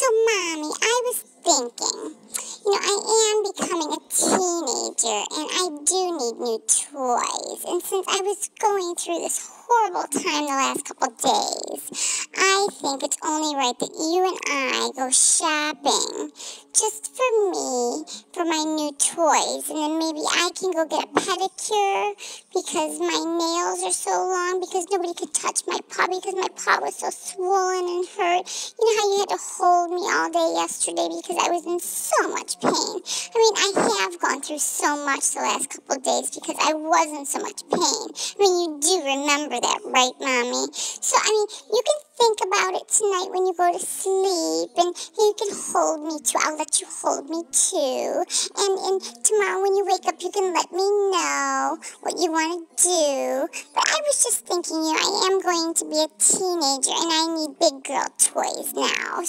So, Mommy, I was thinking, I am becoming a teenager and I do need new toys. And since I was going through this horrible time the last couple days, I think it's only right that you and I go shopping just for me, for my new toys. And then maybe I can go get a pedicure because my nails are so long because nobody could touch my paw because my paw was so swollen and hurt. You know how you had to hold me all day yesterday because I was in so much pain. I mean, I have gone through so much the last couple of days because I was in so much pain. I mean, you do remember that, right, Mommy? So, you can think about it tonight when you go to sleep, and you can hold me too. I'll let you hold me too. And tomorrow when you wake up, you can let me know what you want to do. But I was just thinking, I am going to be a teenager, and I need big girl toys now.